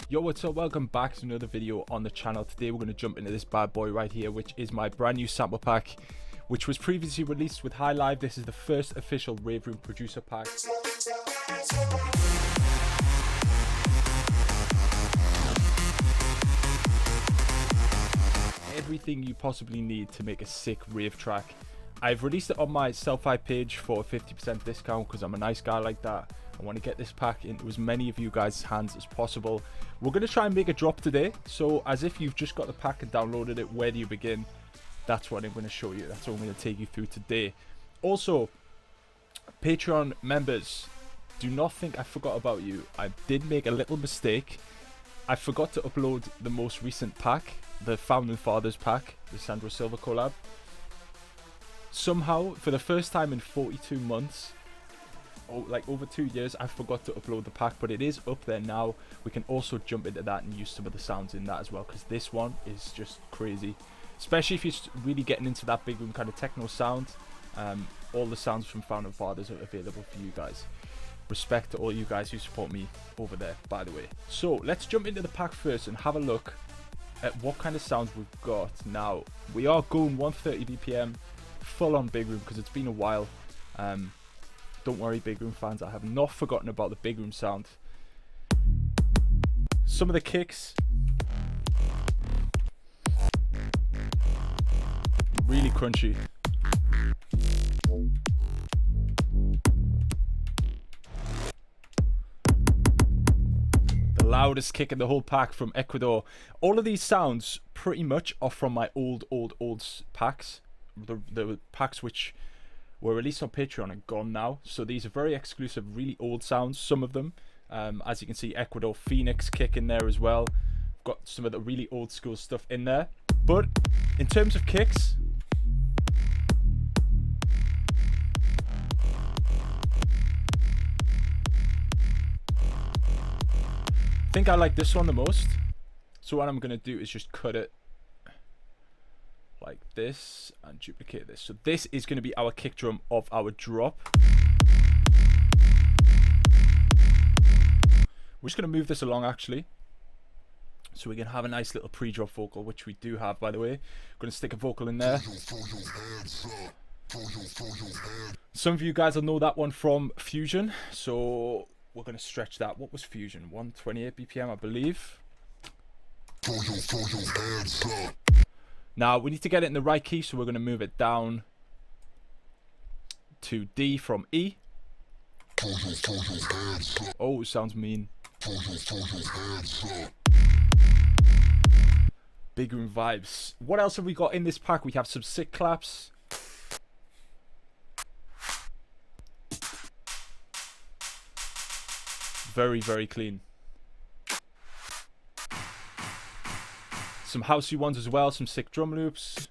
Yo, what's up? Welcome back to another video on the channel. Today we're going to jump into this bad boy right here, which is my brand new sample pack, which was previously released with RAVE. This is the first official Rave Room producer pack. Everything you possibly need to make a sick rave track. I've released it on my Selfie page for a 50% discount because I'm a nice guy like that. I want to get this pack into as many of you guys' hands as possible. We're going to try and make a drop today. So as if you've just got the pack and downloaded it, where do you begin? That's what I'm going to show you. That's what I'm going to take you through today. Also, Patreon members, do not think I forgot about you. I did make a little mistake. I forgot to upload the most recent pack, the Founding Fathers pack, the Sandro Silva collab. Somehow, for the first time in 42 months, like over 2 years, I forgot to upload the pack, but it is up there now. We can also jump into that and use some of the sounds in that as well, because this one is just crazy, especially if you're really getting into that big room kind of techno sound. All the sounds from Founding Fathers are available for you guys. Respect to all you guys who support me over there, by the way. So let's jump into the pack first and have a look at what kind of sounds we've got. Now we are going 130 BPM, full on big room, because it's been a while. Don't worry, big room fans, I have not forgotten about the big room sound. Some of the kicks, really crunchy. The loudest kick in the whole pack from Ecuador. All of these sounds pretty much are from my old packs. The packs which were released on Patreon and gone now. So these are very exclusive, really old sounds, some of them. As you can see, Ecuador Phoenix kick in there as well. Got some of the really old school stuff in there. But in terms of kicks, I think I like this one the most. So what I'm going to do is just cut it like this and duplicate this. So this is going to be our kick drum of our drop. We're just going to move this along actually, so we can have a nice little pre-drop vocal, which we do have, by the way. I'm going to stick a vocal in there. Some of you guys will know that one from Fusion, so we're going to stretch that. What was Fusion? 128 BPM, I believe. Now we need to get it in the right key, so we're going to move it down to D from E. Oh, it sounds mean. Big room vibes. What else have we got in this pack? We have some sick claps. Very, very clean. Some housey ones as well, some sick drum loops.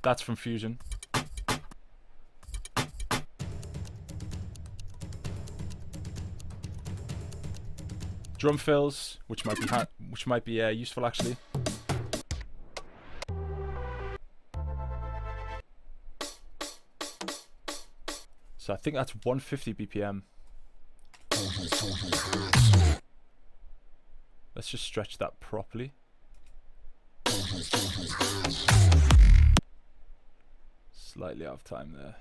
That's from Fusion. Drum fills, which might be useful actually. So I think that's 150 BPM. Let's just stretch that properly. Slightly out of time there.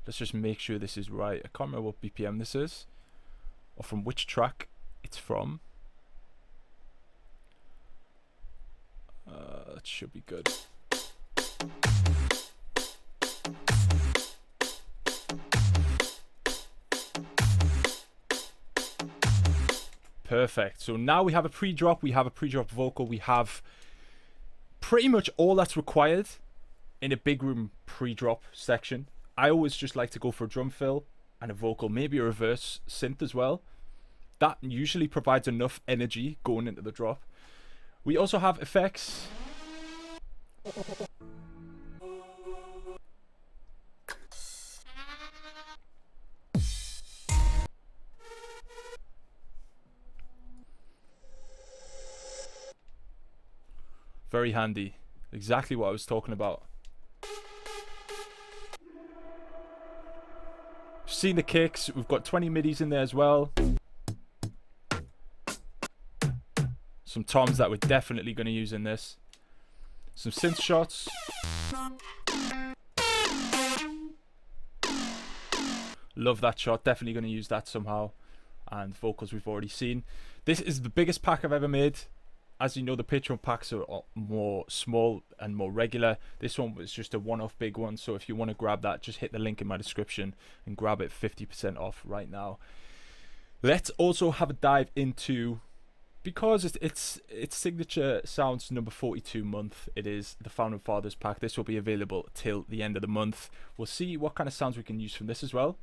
Let's just make sure this is right. I can't remember what BPM this is, or from which track it's from. That should be good. Perfect. So now we have a pre-drop, we have a pre-drop vocal, we have pretty much all that's required in a big room pre-drop section. I always just like to go for a drum fill and a vocal, maybe a reverse synth as well. That usually provides enough energy going into the drop. We also have effects. Very handy. Exactly what I was talking about. Seen the kicks. We've got 20 midis in there as well. Some toms that we're definitely going to use in this. Some synth shots. Love that shot. Definitely going to use that somehow. And vocals we've already seen. This is the biggest pack I've ever made. As you know, the Patreon packs are more small and more regular. This one was just a one-off big one. So if you want to grab that, just hit the link in my description and grab it 50% off right now. Let's also have a dive into, because it's signature sounds number 42 month. It is the Founding Fathers pack. This will be available till the end of the month. We'll see what kind of sounds we can use from this as well.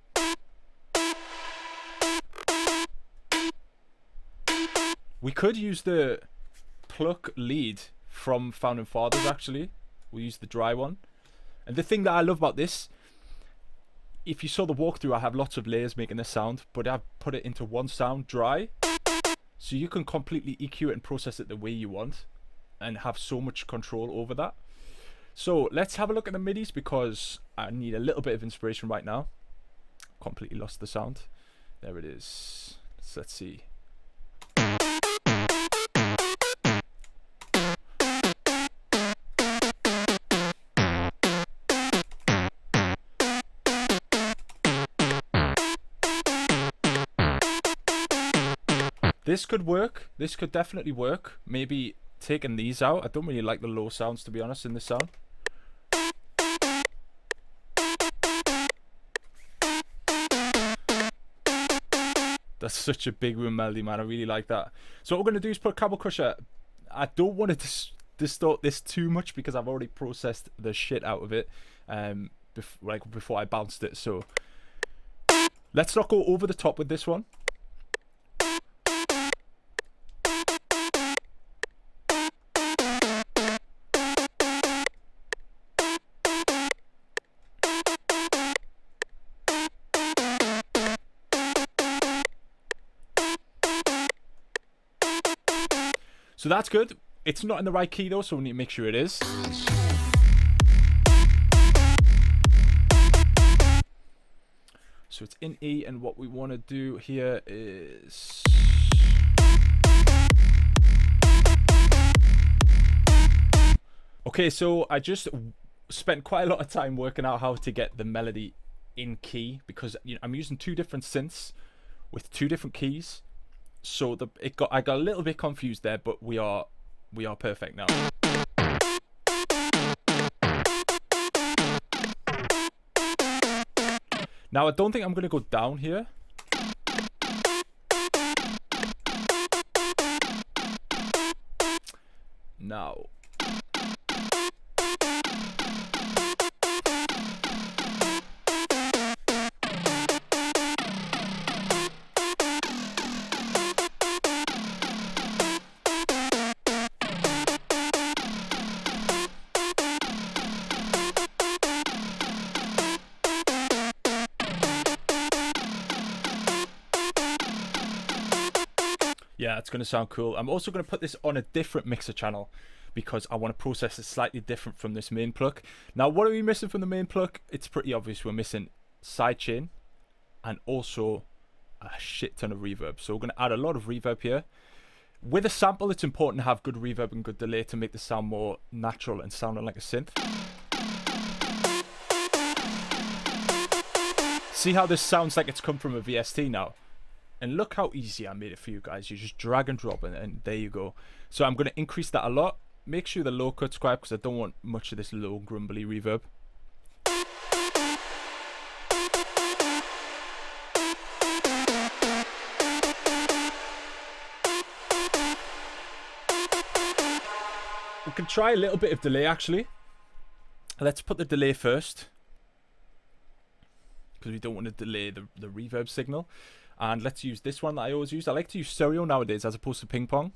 We could use the pluck lead from Founding Fathers, actually. We'll use the dry one. And the thing that I love about this, if you saw the walkthrough, I have lots of layers making this sound, but I've put it into one sound, dry. So you can completely EQ it and process it the way you want and have so much control over that. So let's have a look at the midis, because I need a little bit of inspiration right now. Completely lost the sound. There it is. So let's see. This could work. This could definitely work. Maybe taking these out. I don't really like the low sounds, to be honest, in this sound. That's such a big room melody, man. I really like that. So what we're going to do is put Cable Crusher. I don't want to distort this too much because I've already processed the shit out of it before I bounced it. So let's not go over the top with this one. So that's good. It's not in the right key though, so we need to make sure it is. So it's in E, and what we want to do here is... Okay, so I just spent quite a lot of time working out how to get the melody in key, because I'm using two different synths with two different keys. So I got a little bit confused there, but we are perfect now. Now I don't think I'm gonna go down here. Now yeah, it's going to sound cool. I'm also going to put this on a different mixer channel because I want to process it slightly different from this main pluck. Now, what are we missing from the main pluck? It's pretty obvious. We're missing sidechain and also a shit ton of reverb. So we're going to add a lot of reverb here. With a sample, it's important to have good reverb and good delay to make the sound more natural and sounding like a synth. See how this sounds like it's come from a VST now? And look how easy I made it for you guys. You just drag and drop and there you go. So I'm going to increase that a lot. Make sure the low cut's quiet because I don't want much of this low grumbly reverb. We can try a little bit of delay actually. Let's put the delay first, because we don't want to delay the reverb signal. And let's use this one that I always use. I like to use stereo nowadays as opposed to ping pong.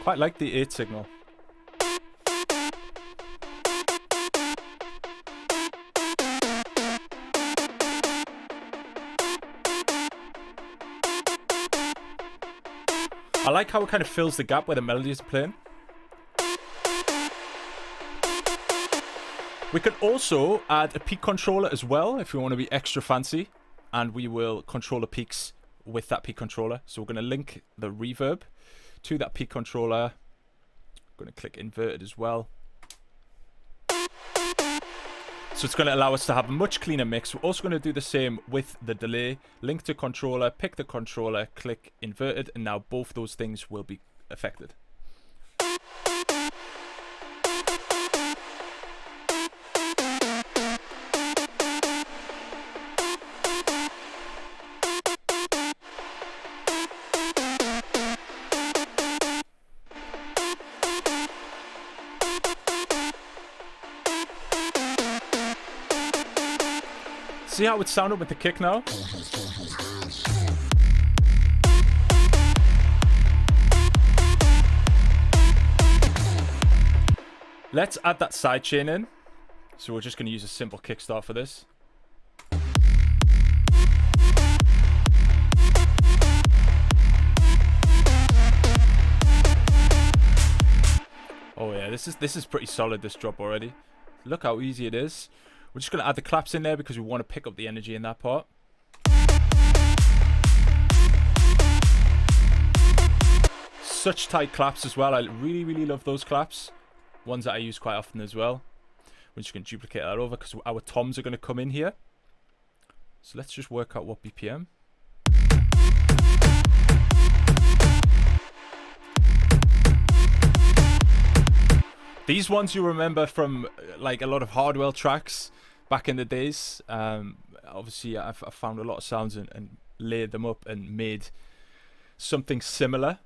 Quite like the 8 signal. I like how it kind of fills the gap where the melodies are playing. We can also add a peak controller as well if we want to be extra fancy, and we will control the peaks with that peak controller. So we're going to link the reverb to that peak controller. I'm going to click inverted as well. So it's going to allow us to have a much cleaner mix. We're also going to do the same with the delay. Link to controller, pick the controller, click inverted, and now both those things will be affected. See how it sounded with the kick now? Let's add that sidechain in. So we're just going to use a simple kick start for this. Oh yeah, this is pretty solid, this drop already. Look how easy it is. We're just going to add the claps in there because we want to pick up the energy in that part. Such tight claps as well. I really, really love those claps. Ones that I use quite often as well. We're just going to duplicate that over because our toms are going to come in here. So let's just work out what BPM. These ones you remember from like a lot of Hardwell tracks back in the days. Obviously, I've found a lot of sounds and laid them up and made something similar.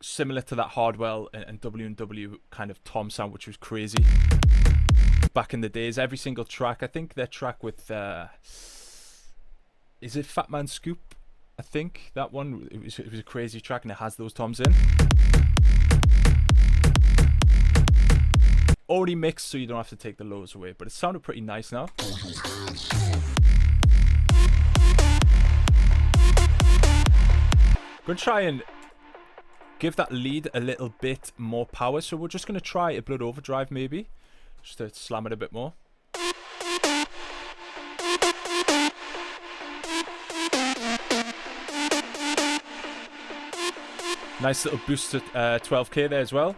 Similar to that Hardwell and W&W kind of tom sound, which was crazy. Back in the days, every single track, I think their track with, is it Fat Man Scoop? I think that one, it was a crazy track and it has those toms in. Already mixed, so you don't have to take the lows away, but it sounded pretty nice now. I'm going to try and give that lead a little bit more power, so we're just going to try a Blood Overdrive maybe, just to slam it a bit more. Nice little boost to 12k there as well.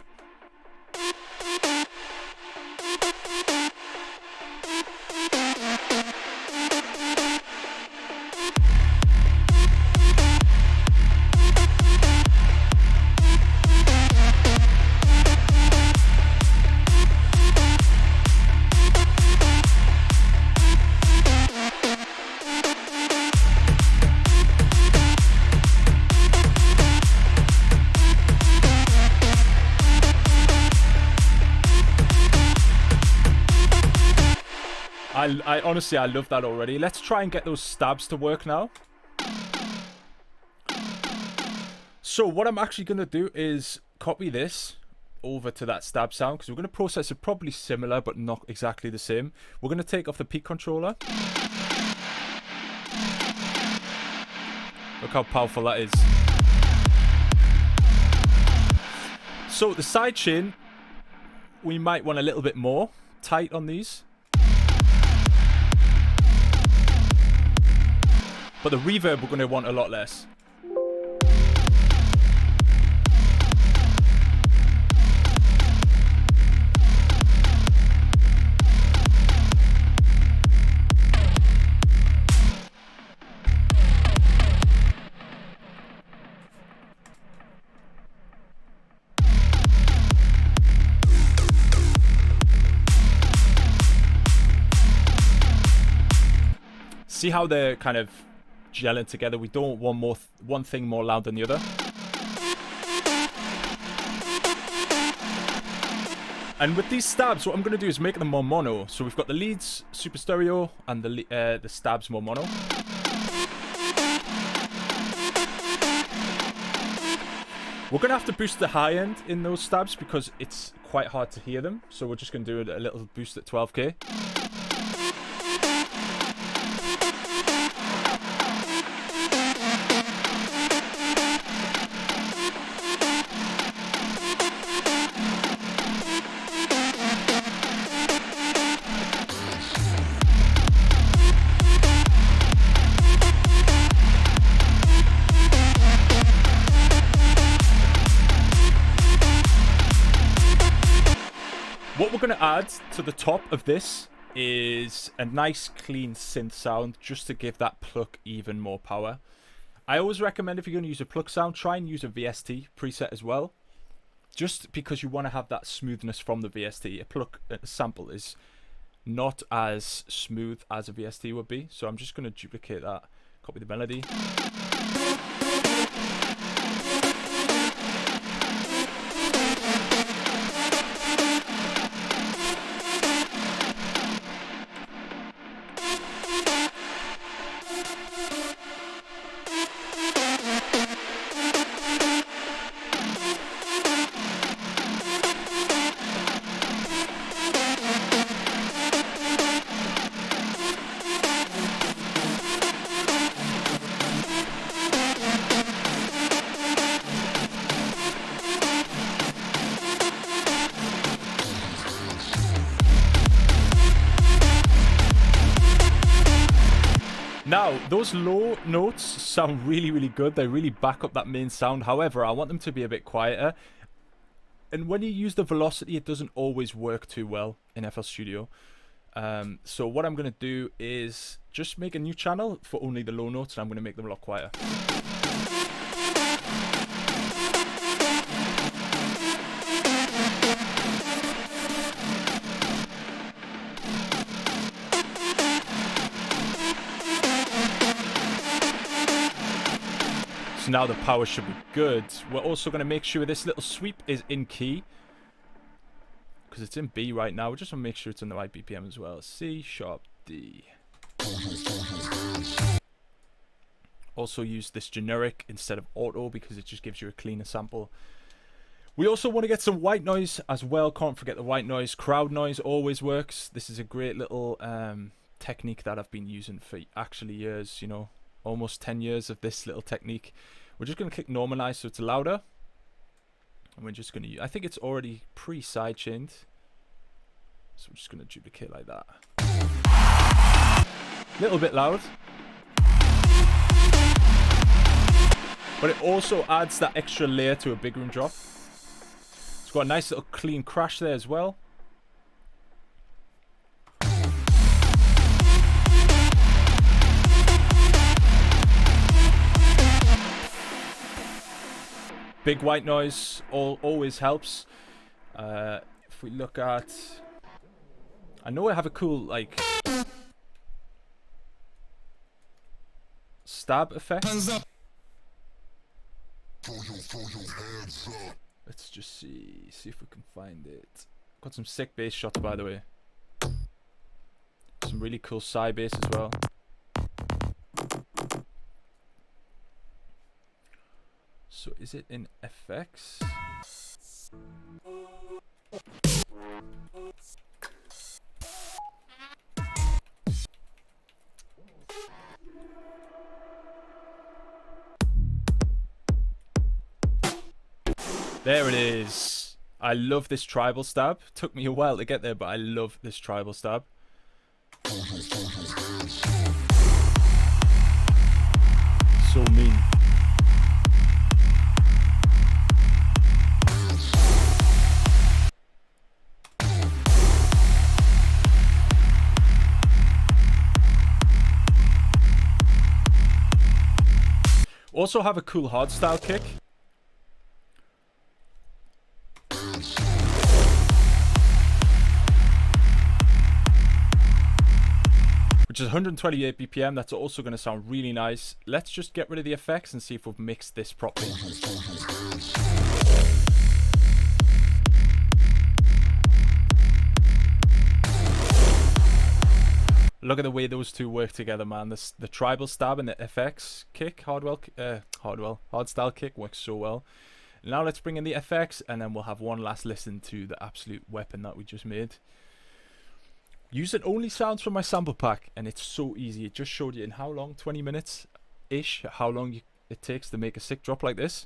I honestly, I love that already. Let's try and get those stabs to work now. So what I'm actually going to do is copy this over to that stab sound, because we're going to process it probably similar but not exactly the same. We're going to take off the peak controller. Look how powerful that is. So the sidechain, we might want a little bit more tight on these. But the reverb we're going to want a lot less. See how they're kind of gelling together. We don't want one thing more loud than the other. And with these stabs, what I'm going to do is make them more mono. So we've got the leads super stereo and the stabs more mono. We're going to have to boost the high end in those stabs because it's quite hard to hear them. So we're just going to do a little boost at 12k. What we're going to add to the top of this is a nice clean synth sound just to give that pluck even more power. I always recommend if you're going to use a pluck sound, try and use a VST preset as well. Just because you want to have that smoothness from the VST. A pluck sample is not as smooth as a VST would be. So I'm just going to duplicate that, copy the melody. Now, those low notes sound really, really good. They really back up that main sound. However, I want them to be a bit quieter. And when you use the velocity, it doesn't always work too well in FL Studio. So what I'm going to do is just make a new channel for only the low notes, and I'm going to make them a lot quieter. So now the power should be good. We're also going to make sure this little sweep is in key, because it's in B right now. We just want to make sure it's in the right BPM as well. C sharp D. Also use this generic instead of auto because it just gives you a cleaner sample. We also want to get some white noise as well. Can't forget the white noise. Crowd noise always works. This is a great little technique that I've been using for actually years, you know, almost 10 years of this little technique. We're just going to click normalize so it's louder. And we're just going to use, I think it's already pre-side chained. So we're just going to duplicate like that. Little bit loud. But it also adds that extra layer to a big room drop. It's got a nice little clean crash there as well. Big white noise always helps. If we look at, I know I have a cool like stab effect. Let's just see if we can find it. Got some sick bass shots, by the way. Some really cool side bass as well. So is it in FX? There it is. I love this tribal stab. Took me a while to get there, but I love this tribal stab. So mean. Also have a cool hardstyle kick. Which is 128 BPM. That's also going to sound really nice. Let's just get rid of the effects and see if we've mixed this properly. Look at the way those two work together, man. The tribal stab and the FX kick, hardstyle kick works so well. Now let's bring in the effects, and then we'll have one last listen to the absolute weapon that we just made. Using only sounds from my sample pack, and it's so easy. It just showed you in how long, 20 minutes ish, how long it takes to make a sick drop like this.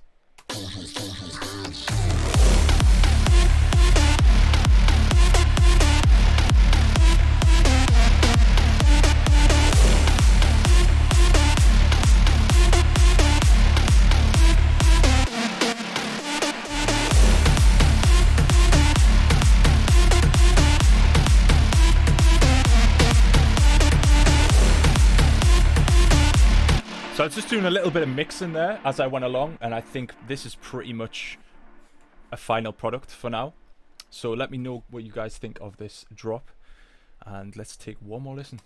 So I was just doing a little bit of mixing there as I went along, and I think this is pretty much a final product for now. So let me know what you guys think of this drop, and let's take one more listen.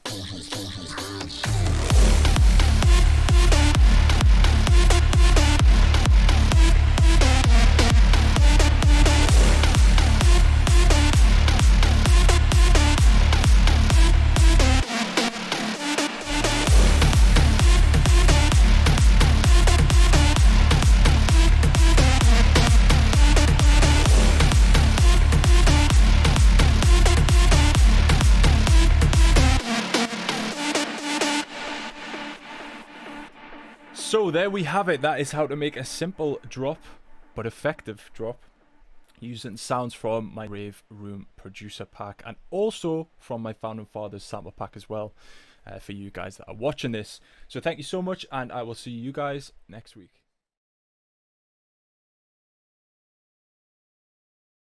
So there we have it. That is how to make a simple drop, but effective drop, using sounds from my Rave Room producer pack, and also from my Founding Fathers sample pack as well, for you guys that are watching this. So thank you so much, and I will see you guys next week.